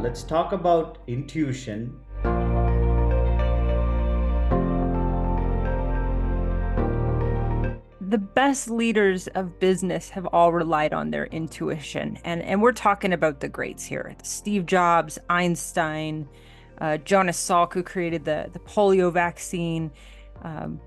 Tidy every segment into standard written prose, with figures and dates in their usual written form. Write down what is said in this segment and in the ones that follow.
let's talk about intuition. The best leaders of business have all relied on their intuition. And we're talking about the greats here. Steve Jobs, Einstein, Jonas Salk, who created the polio vaccine, um,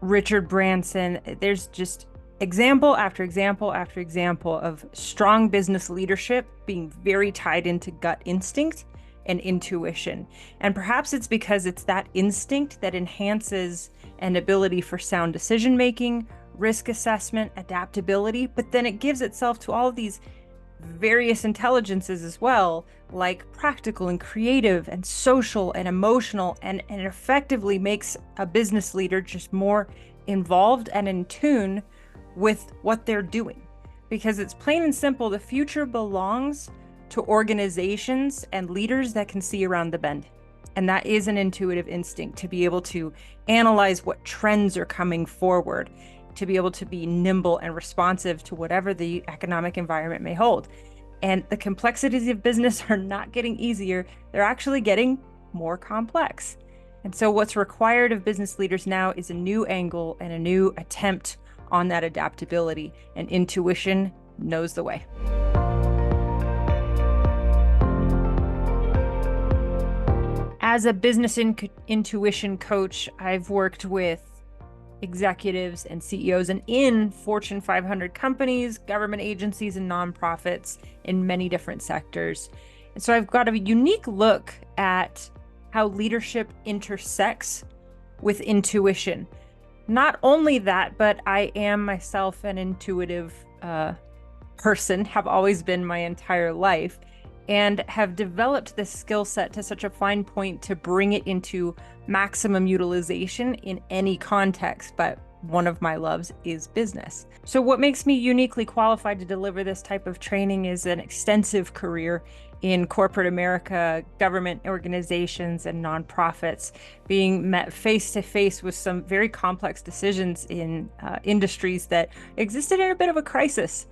Richard Branson. There's just example after example after example of strong business leadership being very tied into gut instinct and intuition. And perhaps it's because it's that instinct that enhances an ability for sound decision making, risk assessment, adaptability, but then it gives itself to all of these various intelligences as well, like practical and creative and social and emotional, and it effectively makes a business leader just more involved and in tune with what they're doing. Because it's plain and simple, the future belongs to organizations and leaders that can see around the bend. And that is an intuitive instinct to be able to analyze what trends are coming forward, to be able to be nimble and responsive to whatever the economic environment may hold. And the complexities of business are not getting easier, they're actually getting more complex. And so what's required of business leaders now is a new angle and a new attempt on that adaptability, and intuition knows the way. As a business intuition coach, I've worked with executives and CEOs and in Fortune 500 companies, government agencies, and nonprofits in many different sectors. And so I've got a unique look at how leadership intersects with intuition. Not only that, but I am myself an intuitive person, have always been my entire life, and have developed this skill set to such a fine point to bring it into maximum utilization in any context. But one of my loves is business. So what makes me uniquely qualified to deliver this type of training is an extensive career in corporate America, government organizations, and nonprofits, being met face to face with some very complex decisions in industries that existed in a bit of a crisis.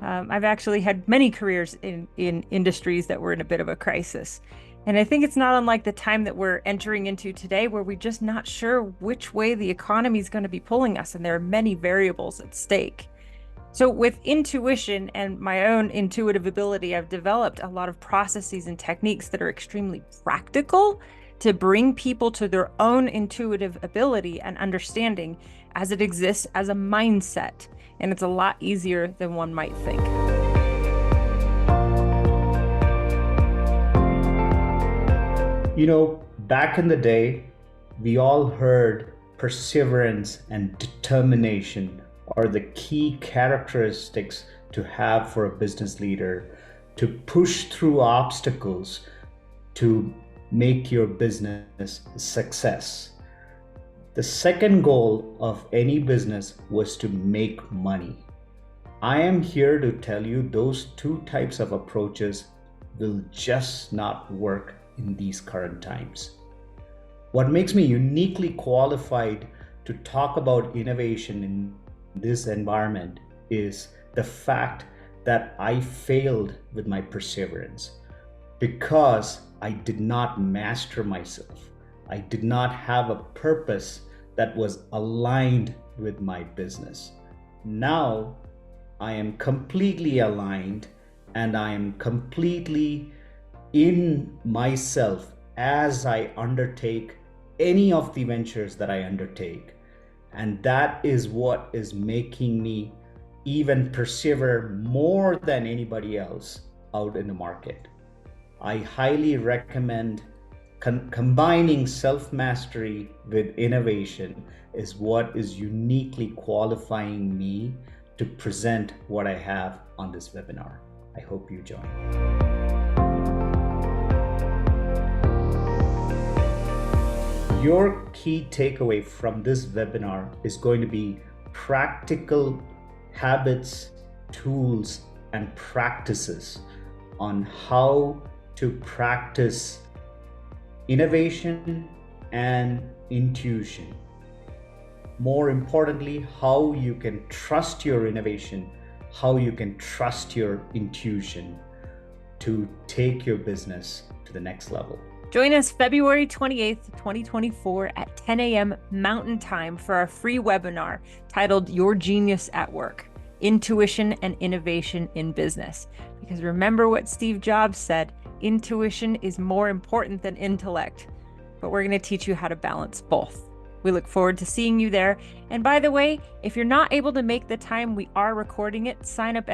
I've actually had many careers in industries that were in a bit of a crisis. And I think it's not unlike the time that we're entering into today, where we're just not sure which way the economy is going to be pulling us, and there are many variables at stake. So with intuition and my own intuitive ability, I've developed a lot of processes and techniques that are extremely practical to bring people to their own intuitive ability and understanding as it exists as a mindset. And it's a lot easier than one might think. You know, back in the day, we all heard perseverance and determination are the key characteristics to have for a business leader to push through obstacles to make your business a success. The second goal of any business was to make money. I am here to tell you those two types of approaches will just not work in these current times. What makes me uniquely qualified to talk about innovation in this environment is the fact that I failed with my perseverance because I did not master myself. I did not have a purpose that was aligned with my business. Now I am completely aligned and I am completely in myself as I undertake any of the ventures that I undertake. And that is what is making me even persevere more than anybody else out in the market. I highly recommend combining self-mastery with innovation is what is uniquely qualifying me to present what I have on this webinar. I hope you join. Your key takeaway from this webinar is going to be practical habits, tools, and practices on how to practice innovation and intuition. More importantly, how you can trust your innovation, how you can trust your intuition. to take your business to the next level. Join us February 28th, 2024 at 10 a.m. Mountain Time for our free webinar titled Your Genius at Work, Intuition and Innovation in Business. Because remember what Steve Jobs said, intuition is more important than intellect. But we're going to teach you how to balance both. We look forward to seeing you there. And by the way, if you're not able to make the time, we are recording it. Sign up